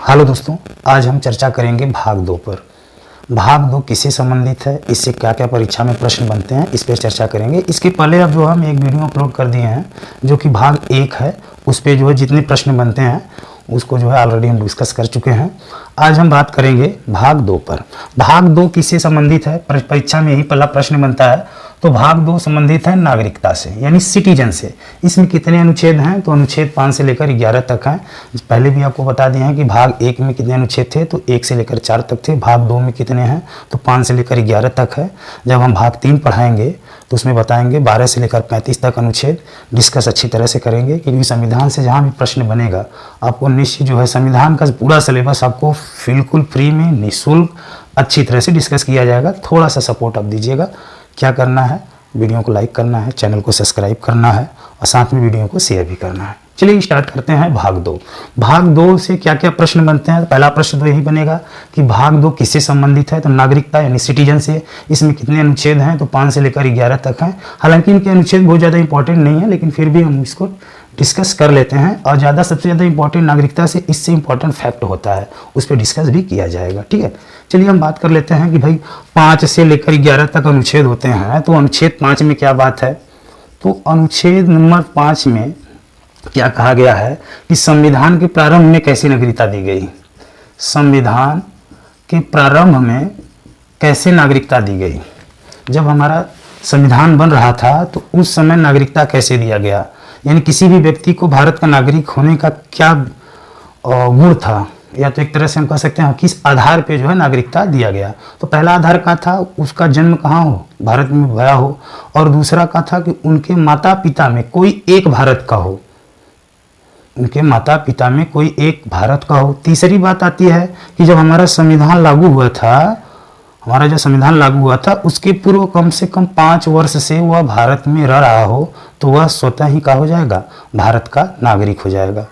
Hello दोस्तों, आज हम चर्चा करेंगे भाग 2 पर। भाग 2 किससे संबंधित है, इससे क्या क्या परीक्षा में प्रश्न बनते हैं, इस पर चर्चा करेंगे। इसके पहले अब जो हम एक वीडियो अपलोड कर दिए हैं जो कि भाग 1 है, उस पर जो है जितने प्रश्न बनते हैं उसको जो है ऑलरेडी हम डिस्कस कर चुके हैं। आज हम बात करेंगे भाग 2 पर। भाग 2 किससे संबंधित है, परीक्षा में यही पहला प्रश्न बनता है। तो भाग 2 संबंधित है नागरिकता से, यानी सिटीजन से। इसमें कितने अनुच्छेद हैं, तो अनुच्छेद 5 से लेकर 11 तक हैं। पहले भी आपको बता दिए हैं कि भाग 1 में कितने अनुच्छेद थे, तो 1 से लेकर 4 तक थे। भाग 2 में कितने हैं, तो 5 से लेकर 11 तक है। जब हम भाग 3 पढ़ाएंगे तो उसमें बताएंगे 12 से लेकर 35 तक अनुच्छेद डिस्कस अच्छी तरह से करेंगे, क्योंकि संविधान से जहाँ भी प्रश्न बनेगा आपको निश्चित जो है संविधान का पूरा सिलेबस आपको बिल्कुल फ्री में निःशुल्क अच्छी तरह से डिस्कस किया जाएगा। थोड़ा सा सपोर्ट आप दीजिएगा। क्या करना है, वीडियो को लाइक करना है, चैनल को सब्सक्राइब करना है और साथ में वीडियो को शेयर भी करना है। चलिए स्टार्ट करते हैं भाग 2। भाग 2 से क्या क्या प्रश्न बनते हैं। पहला प्रश्न तो यही बनेगा कि भाग 2 किससे संबंधित है, तो नागरिकता यानी सिटीजन से। इसमें कितने अनुच्छेद हैं, तो 5 से लेकर 11 तक हैं। हालांकि इनके अनुच्छेद बहुत ज़्यादा इंपॉर्टेंट नहीं है, लेकिन फिर भी हम इसको डिस्कस कर लेते हैं। और सबसे ज़्यादा इंपॉर्टेंट नागरिकता से इससे इंपॉर्टेंट फैक्ट होता है, उस पर डिस्कस भी किया जाएगा। ठीक है, चलिए हम बात कर लेते हैं कि भाई 5 से लेकर 11 तक अनुच्छेद होते हैं। तो अनुच्छेद 5 में क्या बात है, तो अनुच्छेद नंबर 5 में क्या कहा गया है कि संविधान के प्रारंभ में कैसी नागरिकता दी गई। संविधान के प्रारंभ में कैसे नागरिकता दी गई। जब हमारा संविधान बन रहा था तो उस समय नागरिकता कैसे दिया गया, यानी किसी भी व्यक्ति को भारत का नागरिक होने का क्या गुण था, या तो एक तरह से हम कह सकते हैं किस आधार पे जो है नागरिकता दिया गया। तो पहला आधार का था उसका जन्म कहाँ हो, भारत में हुआ हो, और दूसरा का था कि उनके माता पिता में कोई एक भारत का हो, उनके माता पिता में कोई एक भारत का हो। तीसरी बात आती है कि जब हमारा संविधान लागू हुआ था, हमारा जो संविधान लागू हुआ था उसके पूर्व कम से कम 5 वर्ष से वह भारत में रह रहा हो, तो वह स्वतः ही क्या हो जाएगा, भारत का नागरिक हो जाएगा।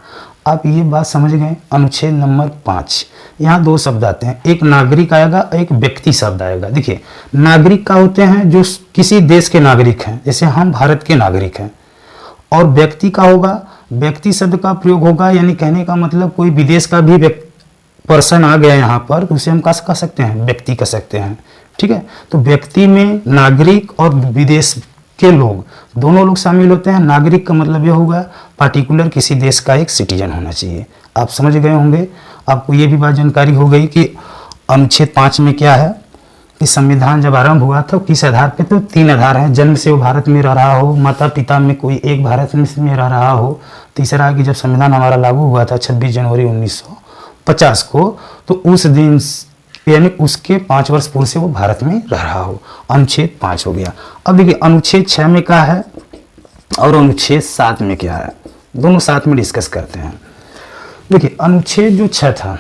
आप ये बात समझ गए। अनुच्छेद नंबर 5, यहाँ 2 शब्द आते हैं, एक नागरिक आएगा, एक व्यक्ति शब्द आएगा। देखिए, नागरिक का होते हैं जो किसी देश के नागरिक हैं, जैसे हम भारत के नागरिक हैं। और व्यक्ति का होगा, व्यक्ति शब्द का प्रयोग होगा, यानी कहने का मतलब कोई विदेश का भी पर्सन आ गया यहाँ पर, तो उसे हम क्या कह सकते हैं, व्यक्ति कह सकते हैं। ठीक है, तो व्यक्ति में नागरिक और विदेश के लोग दोनों लोग शामिल होते हैं। नागरिक का मतलब यह होगा पार्टिकुलर किसी देश का एक सिटीजन होना चाहिए। आप समझ गए होंगे। आपको ये भी बात जानकारी हो गई कि अनुच्छेद 5 में क्या है कि संविधान जब आरंभ हुआ था किस आधार पे, तो 3 आधार हैं। जन्म से वो भारत में रह रहा हो, माता पिता में कोई एक भारत में रह रहा हो। तीसरा है कि जब संविधान हमारा लागू हुआ था 26 जनवरी 1950 को, तो उस दिन यानी उसके 5 वर्ष पूर्व से वो भारत में रह रहा हो। अनुच्छेद 5 हो गया। अब देखिए अनुच्छेद 6 में क्या है और अनुच्छेद 7 में क्या है, दोनों साथ में डिस्कस करते हैं। देखिए अनुच्छेद जो 6 था,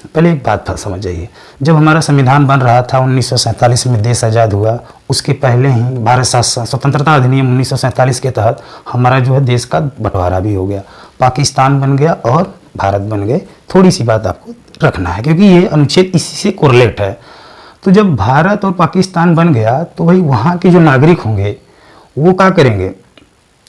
पहले एक बात समझ जाइए। जब हमारा संविधान बन रहा था 1947 में, देश आज़ाद हुआ, उसके पहले ही भारत स्वतंत्रता अधिनियम 1947 के तहत हमारा जो है देश का बंटवारा भी हो गया। पाकिस्तान बन गया और भारत बन गए। थोड़ी सी बात आपको रखना है क्योंकि ये अनुच्छेद इसी से कोरिलेट है। तो जब भारत और पाकिस्तान बन गया तो भाई वहाँ के जो नागरिक होंगे वो क्या करेंगे,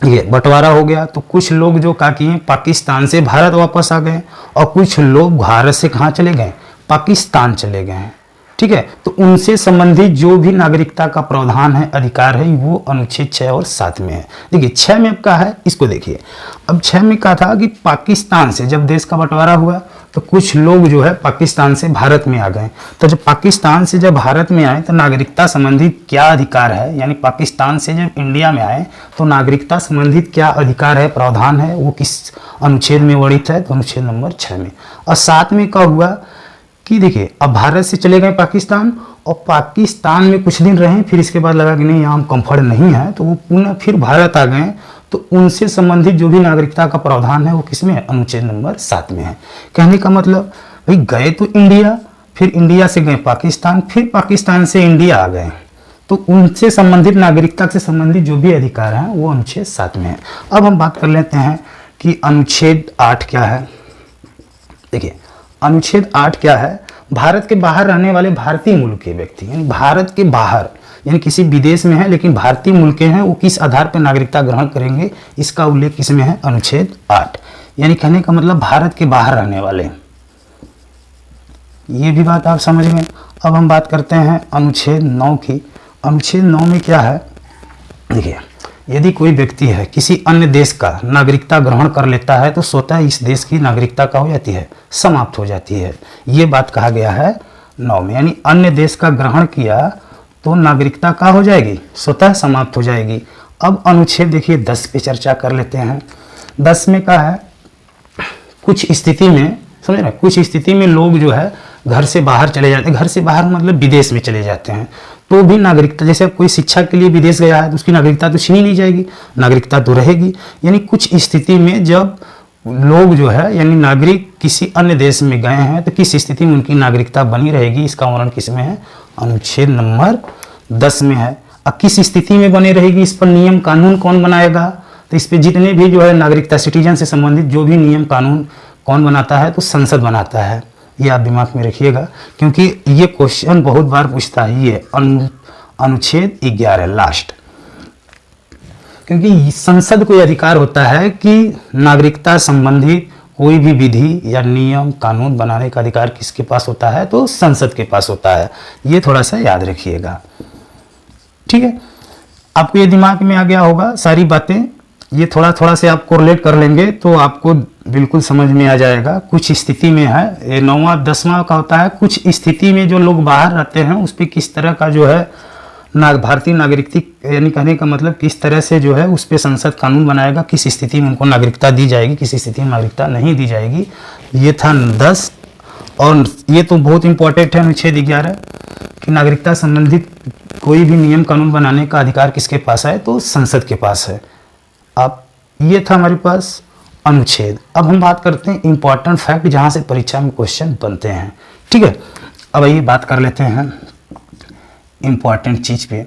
ये बंटवारा हो गया। तो कुछ लोग जो क्या किए, पाकिस्तान से भारत वापस आ गए, और कुछ लोग भारत से कहाँ चले गए, पाकिस्तान चले गए हैं। ठीक है, तो उनसे संबंधित जो भी नागरिकता का प्रावधान है, अधिकार है, वो अनुच्छेद 6 और 7 में है। देखिए 6 में अब क्या है, इसको देखिए। अब 6 में कहा था कि पाकिस्तान से जब देश का बंटवारा हुआ तो कुछ लोग जो है पाकिस्तान से भारत में आ गए। तो जब पाकिस्तान से जब भारत में आए तो नागरिकता संबंधित क्या अधिकार है, यानी पाकिस्तान से जब इंडिया में आए तो नागरिकता संबंधित क्या अधिकार है, प्रावधान है, वो किस अनुच्छेद में वर्णित है, तो अनुच्छेद नंबर 6 में। और 7 में क्या हुआ कि देखिए अब भारत से चले गए पाकिस्तान, और पाकिस्तान में कुछ दिन रहे, फिर इसके बाद लगा कि नहीं यहाँ हम कंफर्ट नहीं है, तो वो पुनः फिर भारत आ गए। तो उनसे संबंधित जो भी नागरिकता का प्रावधान है वो किसमें है, अनुच्छेद नंबर 7 में है। कहने का मतलब भाई गए तो इंडिया, फिर इंडिया से गए पाकिस्तान, फिर पाकिस्तान से इंडिया आ गए, तो उनसे संबंधित नागरिकता से संबंधित जो भी अधिकार हैं वो अनुच्छेद 7 में है। अब हम बात कर लेते हैं कि अनुच्छेद 8 क्या है। देखिए अनुच्छेद 8 क्या है, भारत के बाहर रहने वाले भारतीय मूल के व्यक्ति, यानी भारत के बाहर यानी किसी विदेश में है लेकिन भारतीय मूल के हैं, वो किस आधार पर नागरिकता ग्रहण करेंगे, इसका उल्लेख किसमें है, अनुच्छेद 8। यानी कहने का मतलब भारत के बाहर रहने वाले, ये भी बात आप समझ गए। अब हम बात करते हैं अनुच्छेद 9 की। अनुच्छेद 9 में क्या है, देखिए, यदि कोई व्यक्ति है किसी अन्य देश का नागरिकता ग्रहण कर लेता है तो स्वतः इस देश की नागरिकता क्या हो जाती है, समाप्त हो जाती है। ये बात कहा गया है 9 में, यानी अन्य देश का ग्रहण किया तो नागरिकता क्या हो जाएगी, स्वतः समाप्त हो जाएगी। अब अनुच्छेद देखिए 10 पे चर्चा कर लेते हैं। 10 में क्या है, कुछ स्थिति में, समझ रहे, कुछ स्थिति में लोग जो है घर से बाहर चले जाते हैं, घर से बाहर मतलब विदेश में चले जाते हैं, तो भी नागरिकता, जैसे अब कोई शिक्षा के लिए विदेश गया है तो उसकी नागरिकता तो छीनी नहीं जाएगी, नागरिकता तो रहेगी। यानी कुछ स्थिति में जब लोग जो है यानी नागरिक किसी अन्य देश में गए हैं तो किस स्थिति में उनकी नागरिकता बनी रहेगी, इसका वर्णन किसमें है, अनुच्छेद नंबर 10 में है। अब किस स्थिति में बनी रहेगी, इस पर नियम कानून कौन बनाएगा, तो इस पे जितने भी जो है नागरिकता सिटीजन से संबंधित जो भी नियम कानून कौन बनाता है, तो संसद बनाता है। ये आप दिमाग में रखिएगा, क्योंकि ये क्वेश्चन बहुत बार पूछता है। ये अनुच्छेद 11 लास्ट, क्योंकि संसद को अधिकार होता है कि नागरिकता संबंधित कोई भी विधि या नियम कानून बनाने का अधिकार किसके पास होता है, तो संसद के पास होता है। ये थोड़ा सा याद रखिएगा, ठीक है। आपको ये दिमाग में आ गया होगा सारी बातें, ये थोड़ा थोड़ा से आप कोरिलेट कर लेंगे तो आपको बिल्कुल समझ में आ जाएगा। कुछ स्थिति में है, ये 9वां 10वां का होता है, कुछ स्थिति में जो लोग बाहर रहते हैं उस पर किस तरह का जो है भारतीय नागरिकता, यानी कहने का मतलब किस तरह से जो है उस पर संसद कानून बनाएगा, किस स्थिति में उनको नागरिकता दी जाएगी, किस स्थिति में नागरिकता नहीं दी जाएगी। ये था 10। और ये तो बहुत इंपॉर्टेंट है अनुच्छेद 11 कि नागरिकता संबंधित कोई भी नियम कानून बनाने का अधिकार किसके पास है, तो संसद के पास है। अब ये था हमारे पास अनुच्छेद। अब हम बात करते हैं इंपॉर्टेंट फैक्ट, जहाँ से परीक्षा में क्वेश्चन बनते हैं, ठीक है। अब आइए बात कर लेते हैं इंपॉर्टेंट चीज पे।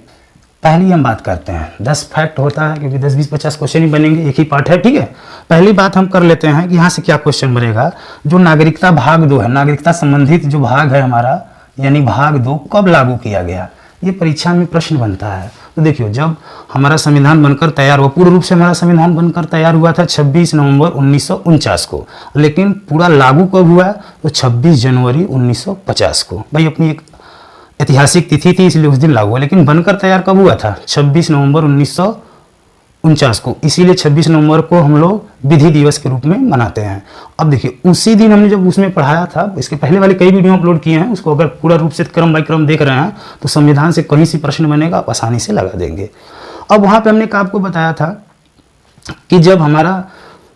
पहली हम बात करते हैं, 10 फैक्ट होता है क्योंकि 10 20 50 क्वेश्चन ही बनेंगे, एक ही पार्ट है, ठीक है। पहली बात हम कर लेते हैं कि यहाँ से क्या क्वेश्चन बनेगा। जो नागरिकता भाग 2 है, नागरिकता संबंधित जो भाग है हमारा, यानी भाग 2 कब लागू किया गया, ये परीक्षा में प्रश्न बनता है। तो देखियो, जब हमारा संविधान बनकर तैयार हुआ, पूर्ण रूप से हमारा संविधान बनकर तैयार हुआ था 26 नवंबर 1949 को, लेकिन पूरा लागू कब हुआ, तो 26 जनवरी 1950 को। भाई अपनी एक ऐतिहासिक तिथि थी इसलिए उस दिन लागू हुआ, लेकिन बनकर तैयार कब हुआ था, 26 नवंबर 1949 को। इसीलिए 26 नवंबर को हम लोग विधि दिवस के रूप में मनाते हैं। अब देखिए, उसी दिन हमने जब उसमें पढ़ाया था, इसके पहले वाले कई वीडियो अपलोड किए हैं, उसको अगर पूरा रूप से क्रम बाय क्रम देख रहे हैं तो संविधान से कहीं से प्रश्न बनेगा, आप आसानी से लगा देंगे। अब वहाँ पे हमने आपको बताया था कि जब हमारा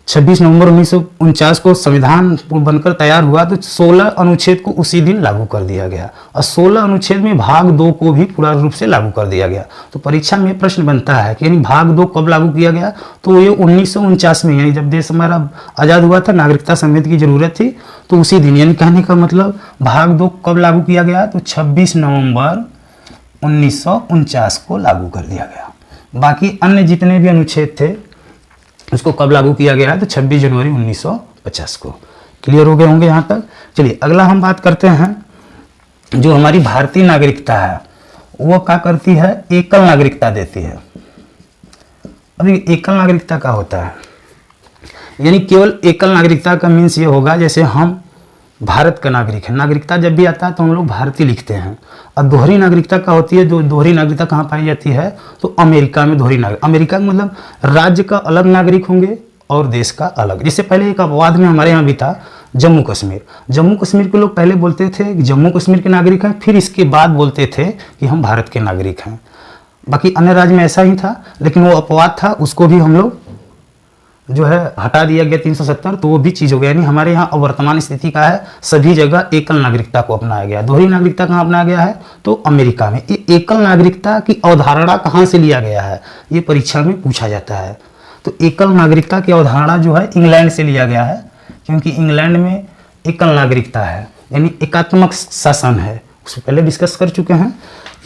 26 नवंबर 1949 को संविधान बनकर तैयार हुआ तो 16 अनुच्छेद को उसी दिन लागू कर दिया गया, और 16 अनुच्छेद में भाग 2 को भी पूरा रूप से लागू कर दिया गया। तो परीक्षा में प्रश्न बनता है कि यानी भाग 2 कब लागू किया गया, तो ये 1949 में, यानी जब देश हमारा आज़ाद हुआ था, नागरिकता संविधान की जरूरत थी, तो उसी दिन, यानी कहने का मतलब भाग 2 कब लागू किया गया, तो 26 नवंबर 1949 को लागू कर दिया गया। बाकी अन्य जितने भी अनुच्छेद थे उसको कब लागू किया गया है, तो 26 जनवरी 1950 को। क्लियर हो गए होंगे यहाँ तक। चलिए अगला हम बात करते हैं, जो हमारी भारतीय नागरिकता है वो क्या करती है, एकल नागरिकता देती है। अभी एकल नागरिकता क्या होता है, यानी केवल एकल नागरिकता का मीन्स ये होगा, जैसे हम भारत का नागरिक है, नागरिकता जब भी आता है तो हम लोग भारतीय लिखते हैं। और दोहरी नागरिकता क्या होती है, जो दोहरी नागरिकता कहाँ पाई जाती है, तो अमेरिका में दोहरी नागरिक, अमेरिका का मतलब राज्य का अलग नागरिक होंगे और देश का अलग। जैसे पहले एक अपवाद में हमारे यहाँ भी था जम्मू कश्मीर, जम्मू कश्मीर के लोग पहले बोलते थे कि जम्मू कश्मीर के नागरिक हैं, फिर इसके बाद बोलते थे कि हम भारत के नागरिक हैं। बाकी अन्य राज्य में ऐसा ही था, लेकिन वो अपवाद था, उसको भी हम लोग जो है हटा दिया गया 370, तो वो भी चीज़ हो गया। यानी हमारे यहाँ वर्तमान स्थिति का है, सभी जगह एकल नागरिकता को अपनाया गया। दोहरी नागरिकता कहाँ अपनाया गया है, तो अमेरिका में। ये एकल नागरिकता की अवधारणा कहाँ से लिया गया है, ये परीक्षा में पूछा जाता है। तो एकल नागरिकता की अवधारणा जो है इंग्लैंड से लिया गया है, क्योंकि इंग्लैंड में एकल नागरिकता है, यानी एकात्मक शासन है, उससे पहले डिस्कस कर चुके हैं।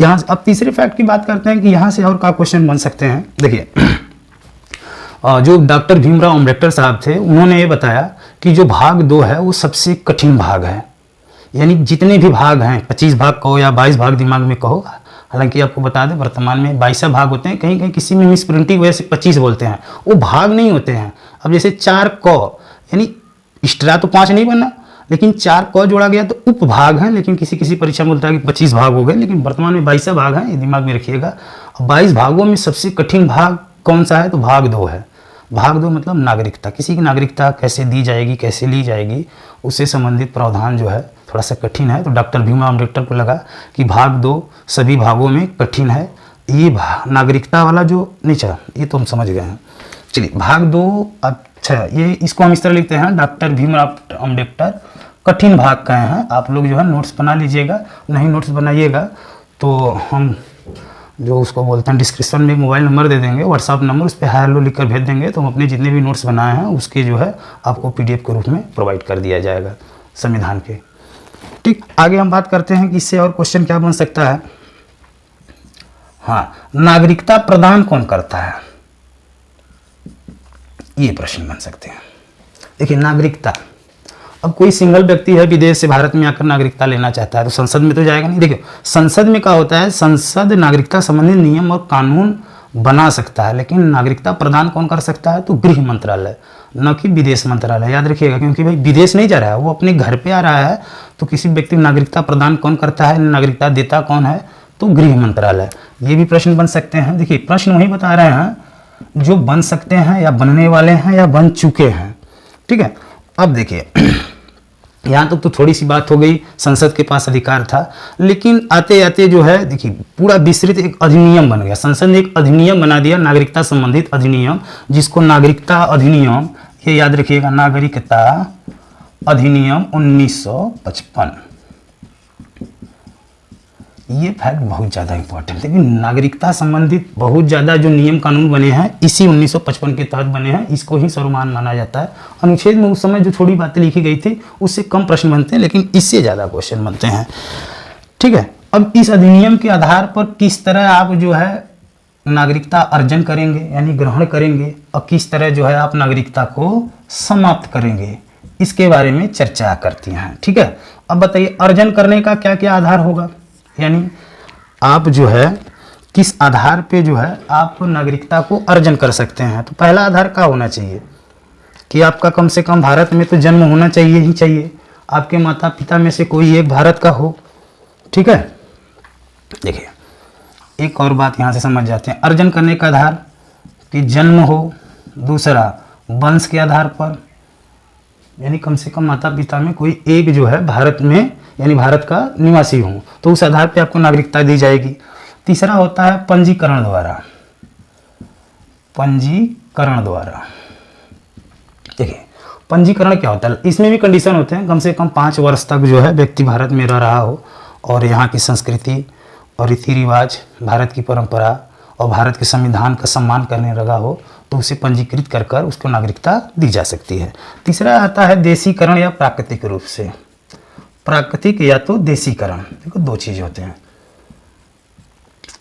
यहाँ अब तीसरे फैक्ट की बात करते हैं कि यहाँ से और क्या क्वेश्चन बन सकते हैं। देखिए, जो डॉक्टर भीमराव अम्बेडकर साहब थे, उन्होंने ये बताया कि जो भाग 2 है वो सबसे कठिन भाग है। यानी जितने भी भाग हैं, 25 भाग कहो या 22 भाग दिमाग में कहो, हालांकि आपको बता दें वर्तमान में 22 भाग होते हैं, कहीं कहीं किसी में मिस प्रिंटिंग वजह से 25 बोलते हैं, वो भाग नहीं होते हैं। अब जैसे 4 क, यानी स्ट्रा तो 5 नहीं बनना, लेकिन 4 क जोड़ा गया तो उपभाग है, लेकिन किसी किसी परीक्षा में बोलता है कि 25 भाग हो गए, लेकिन वर्तमान में 22 भाग हैं, ये दिमाग में रखिएगा। 22 भागों में सबसे कठिन भाग कौन सा है? तो भाग 2 है। भाग 2 मतलब नागरिकता, किसी की नागरिकता कैसे दी जाएगी, कैसे ली जाएगी, उससे संबंधित प्रावधान जो है थोड़ा सा कठिन है। तो डॉक्टर भीमराव अम्बेडकर को लगा कि भाग 2 सभी भागों में कठिन है। ये नागरिकता वाला जो नहीं चला, ये तो हम समझ गए हैं। चलिए भाग 2, अच्छा ये इसको हम इस तरह लिखते हैं, डॉक्टर भीमराव अम्बेडकर कठिन भाग कहे हैं। आप लोग जो है नोट्स बना लीजिएगा, नहीं नोट्स बनाइएगा तो हम जो उसको बोलते हैं डिस्क्रिप्शन में मोबाइल नंबर दे देंगे, व्हाट्सअप नंबर, उस पर हाय हेलो लिख कर भेज देंगे, तो हम अपने जितने भी नोट्स बनाए हैं उसके जो है आपको PDF के रूप में प्रोवाइड कर दिया जाएगा संविधान के। ठीक, आगे हम बात करते हैं कि इससे और क्वेश्चन क्या बन सकता है। हाँ, नागरिकता प्रदान कौन करता है, ये प्रश्न बन सकते हैं। देखिए नागरिकता, अब कोई सिंगल व्यक्ति है विदेश से भारत में आकर नागरिकता लेना चाहता है तो संसद में तो जाएगा नहीं। देखिए संसद में क्या होता है, संसद नागरिकता संबंधी नियम और कानून बना सकता है, लेकिन नागरिकता प्रदान कौन कर सकता है? तो गृह मंत्रालय, न कि विदेश मंत्रालय। याद रखिएगा, क्योंकि भाई विदेश नहीं जा रहा है, वो अपने घर पे आ रहा है, तो किसी व्यक्ति को नागरिकता प्रदान कौन करता है, नागरिकता देता कौन है? तो गृह मंत्रालय। ये भी प्रश्न बन सकते हैं। देखिए प्रश्न वही बता रहे हैं जो बन सकते हैं या बनने वाले हैं या बन चुके हैं। ठीक है, अब देखिए यहाँ तक तो थोड़ी सी बात हो गई, संसद के पास अधिकार था, लेकिन आते आते जो है देखिए पूरा विस्तृत एक अधिनियम बन गया। संसद ने एक अधिनियम बना दिया, नागरिकता संबंधित अधिनियम, जिसको नागरिकता अधिनियम, ये याद रखिएगा, नागरिकता अधिनियम 1955। ये फैक्ट बहुत ज़्यादा इंपॉर्टेंट है कि नागरिकता संबंधित बहुत ज़्यादा जो नियम कानून बने हैं इसी 1955 के तहत बने हैं, इसको ही सर्वमान्य माना जाता है। अनुच्छेद में उस समय जो थोड़ी बातें लिखी गई थी उससे कम प्रश्न बनते हैं, लेकिन इससे ज़्यादा क्वेश्चन बनते हैं। ठीक है, अब इस अधिनियम के आधार पर किस तरह आप जो है नागरिकता अर्जन करेंगे यानी ग्रहण करेंगे, और किस तरह जो है आप नागरिकता को समाप्त करेंगे, इसके बारे में चर्चा करती हैं। ठीक है, अब बताइए अर्जन करने का क्या क्या आधार होगा, यानी आप जो है किस आधार पे जो है आप नागरिकता को अर्जन कर सकते हैं। तो पहला आधार क्या होना चाहिए कि आपका कम से कम भारत में तो जन्म होना चाहिए ही चाहिए, आपके माता पिता में से कोई एक भारत का हो। ठीक है, देखिए एक और बात यहाँ से समझ जाते हैं, अर्जन करने का आधार कि जन्म हो, दूसरा वंश के आधार पर, यानी कम से कम माता पिता में कोई एक जो है भारत में यानी भारत का निवासी हो, तो उस आधार पे आपको नागरिकता दी जाएगी। तीसरा होता है पंजीकरण द्वारा, पंजीकरण द्वारा। देखिए पंजीकरण क्या होता है, इसमें भी कंडीशन होते हैं, कम से कम 5 वर्ष तक जो है व्यक्ति भारत में रह रहा हो और यहाँ की संस्कृति और रीति रिवाज, भारत की परंपरा और भारत के संविधान का सम्मान करने लगा हो, तो उसे पंजीकृत कर कर उसको नागरिकता दी जा सकती है। तीसरा आता है देशीकरण या प्राकृतिक रूप से, प्राकृतिक या तो देशीकरण, देखो 2 चीज़ होते हैं।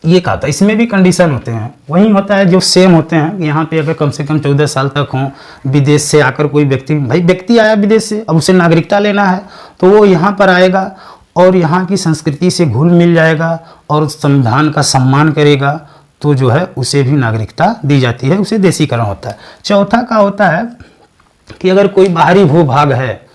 ये कहा था, इसमें भी कंडीशन होते हैं, वही होता है जो सेम होते हैं। यहाँ पे अगर कम से कम 14 साल तक हो, विदेश से आकर कोई व्यक्ति, भाई व्यक्ति आया विदेश से, अब उसे नागरिकता लेना है तो वो यहाँ पर आएगा और यहाँ की संस्कृति से घुल मिल जाएगा और संविधान का सम्मान करेगा, तो जो है उसे भी नागरिकता दी जाती है, उसे देशीकरण होता है। चौथा का होता है कि अगर कोई बाहरी भूभाग है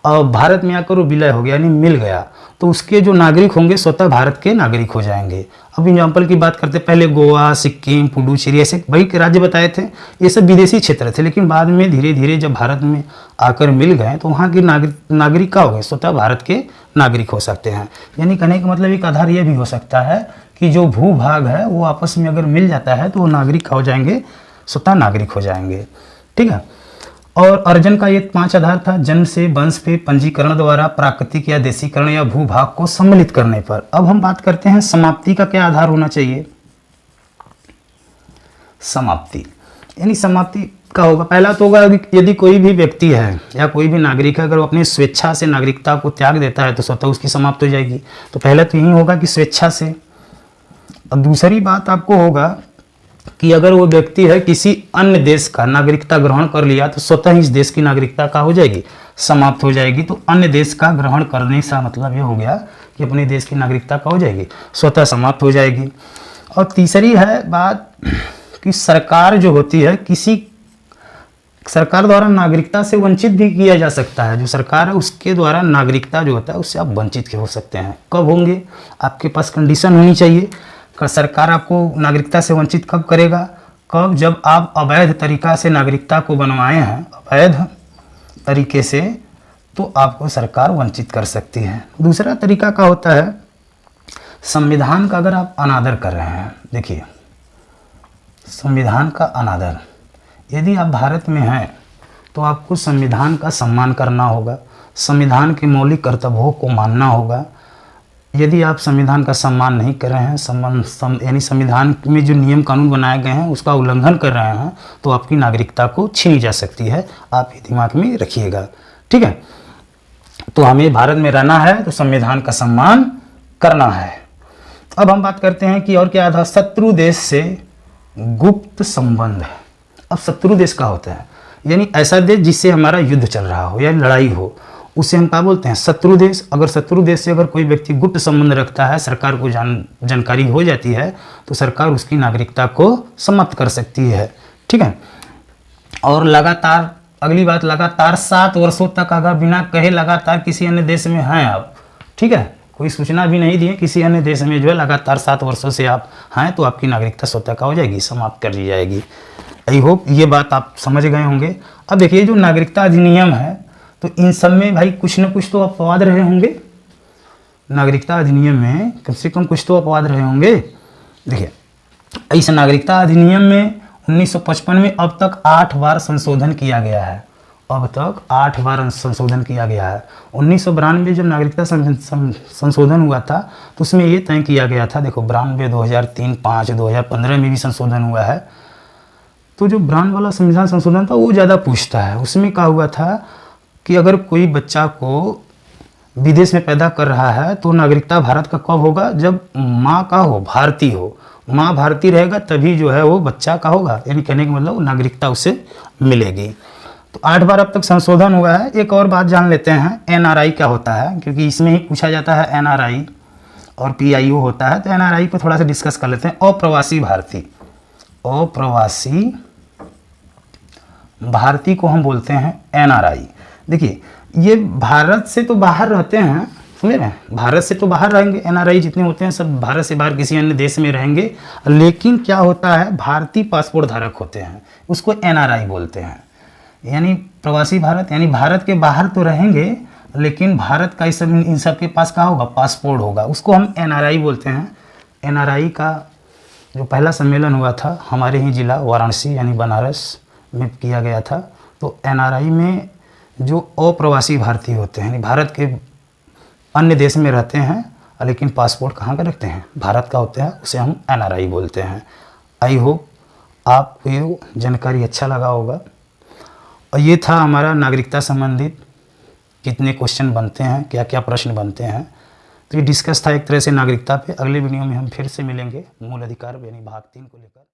और भारत में आकर वो विलय हो गया यानी मिल गया, तो उसके जो नागरिक होंगे स्वतः भारत के नागरिक हो जाएंगे। अब एग्जाम्पल की बात करते, पहले गोवा, सिक्किम, पुडुचेरी ऐसे वही राज्य बताए थे, ये सब विदेशी क्षेत्र थे, लेकिन बाद में धीरे धीरे जब भारत में आकर मिल गए तो वहाँ के नागरिक का हो गए, स्वतः भारत के नागरिक हो सकते हैं। यानी कहने का मतलब एक आधार ये भी हो सकता है कि जो भूभाग है वो आपस में अगर मिल जाता है तो वो नागरिक हो जाएंगे, स्वतः नागरिक हो जाएंगे। ठीक है, और अर्जन का ये 5 आधार था, जन्म से, वंश पे, पंजीकरण द्वारा, प्राकृतिक या देशीकरण या भूभाग को सम्मिलित करने पर। अब हम बात करते हैं समाप्ति का क्या आधार होना चाहिए। समाप्ति यानी समाप्ति का होगा, पहला तो होगा यदि कोई भी व्यक्ति है या कोई भी नागरिक है अगर वो अपनी स्वेच्छा से नागरिकता को त्याग देता है तो स्वतः उसकी समाप्त हो जाएगी। तो पहला तो यही होगा कि स्वेच्छा से। और दूसरी बात आपको होगा कि अगर वो व्यक्ति है किसी अन्य देश का नागरिकता ग्रहण कर लिया तो स्वतः इस देश की नागरिकता का हो जाएगी, समाप्त हो जाएगी। तो अन्य देश का ग्रहण करने से मतलब ये हो गया कि अपने देश की नागरिकता का हो जाएगी, स्वतः समाप्त हो जाएगी। और तीसरी है बात कि सरकार जो होती है किसी सरकार द्वारा नागरिकता से वंचित भी किया जा सकता है। जो सरकार है उसके द्वारा नागरिकता जो होता है उससे आप वंचित हो सकते हैं। कब होंगे? आपके पास कंडीशन होनी चाहिए। सरकार आपको नागरिकता से वंचित कब करेगा? कब? जब आप अवैध तरीका से नागरिकता को बनवाए हैं, अवैध तरीके से, तो आपको सरकार वंचित कर सकती है। दूसरा तरीका का होता है संविधान का अगर आप अनादर कर रहे हैं। देखिए, संविधान का अनादर, यदि आप भारत में हैं तो आपको संविधान का सम्मान करना होगा, संविधान के मौलिक कर्तव्यों को मानना होगा। यदि आप संविधान का सम्मान नहीं कर रहे हैं, यानी संविधान में जो नियम कानून बनाए गए हैं उसका उल्लंघन कर रहे हैं, तो आपकी नागरिकता को छीनी जा सकती है। आप ये दिमाग में रखिएगा, ठीक है। तो हमें भारत में रहना है तो संविधान का सम्मान करना है। अब हम बात करते हैं कि और क्या था, शत्रु देश से गुप्त संबंध। अब शत्रु देश का होता है यानी ऐसा देश जिससे हमारा युद्ध चल रहा हो या लड़ाई हो, उसे हम क्या बोलते हैं? शत्रु देश। अगर शत्रु देश से अगर कोई व्यक्ति गुप्त संबंध रखता है, सरकार को जानकारी हो जाती है, तो सरकार उसकी नागरिकता को समाप्त कर सकती है, ठीक है। और लगातार, अगली बात, लगातार 7 वर्षों तक अगर बिना कहे लगातार किसी अन्य देश में हैं आप, ठीक है, कोई सूचना भी नहीं दिए, किसी अन्य देश में जो है लगातार 7 वर्षों से आप हैं, तो आपकी नागरिकता स्वतः क्या हो जाएगी? समाप्त कर दी जाएगी। आई होप ये बात आप समझ गए होंगे। अब देखिए, जो नागरिकता अधिनियम है, तो इन सब में भाई कुछ न कुछ तो अपवाद रहे होंगे। नागरिकता अधिनियम में कम से कम कुछ तो अपवाद रहे होंगे। देखिए, इस नागरिकता अधिनियम में 1955 में अब तक 8 बार संशोधन किया गया है। अब तक 8 बार संशोधन किया गया है। 1992 जब नागरिकता संशोधन हुआ था तो उसमें ये तय किया गया था, देखो 92, 2003, 5, 2015 में भी संशोधन हुआ है। तो जो 92 वाला संविधान संशोधन था वो ज़्यादा पूछता है। उसमें क्या हुआ था कि अगर कोई बच्चा को विदेश में पैदा कर रहा है तो नागरिकता भारत का कब होगा? जब माँ का हो, भारतीय हो, माँ भारतीय रहेगा तभी जो है वो बच्चा का होगा, यानी कहने का मतलब नागरिकता उसे मिलेगी। तो 8 बार अब तक संशोधन हुआ है। एक और बात जान लेते हैं, एनआरआई क्या होता है, क्योंकि इसमें ही पूछा जाता है। एनआरआई और पीआईओ होता है, तो एनआरआई पर थोड़ा सा डिस्कस कर लेते हैं। अप्रवासी भारतीय, अप्रवासी भारतीय को हम बोलते हैं एनआरआई। देखिए, ये भारत से तो बाहर रहते हैं, समझ रहे हैं, भारत से तो बाहर रहेंगे। एनआरआई जितने होते हैं सब भारत से बाहर किसी अन्य देश में रहेंगे, लेकिन क्या होता है, भारतीय पासपोर्ट धारक होते हैं, उसको एनआरआई बोलते हैं। यानी प्रवासी भारत, यानी भारत के बाहर तो रहेंगे लेकिन भारत का इन सब के पास क्या होगा? पासपोर्ट होगा, उसको हम एनआरआई बोलते हैं। एनआरआई का जो पहला सम्मेलन हुआ था हमारे ही जिला वाराणसी यानी बनारस में किया गया था। तो एनआरआई में जो अप्रवासी भारतीय होते हैं, यानी भारत के अन्य देश में रहते हैं लेकिन पासपोर्ट कहाँ का रखते हैं? भारत का होता है, उसे हम एनआरआई बोलते हैं। आई होप आपको ये जानकारी अच्छा लगा होगा। और ये था हमारा नागरिकता संबंधित कितने क्वेश्चन बनते हैं, क्या क्या प्रश्न बनते हैं। तो ये डिस्कस था एक तरह से नागरिकता पे। अगले वीडियो में हम फिर से मिलेंगे मूल अधिकार यानी भाग 3 को लेकर।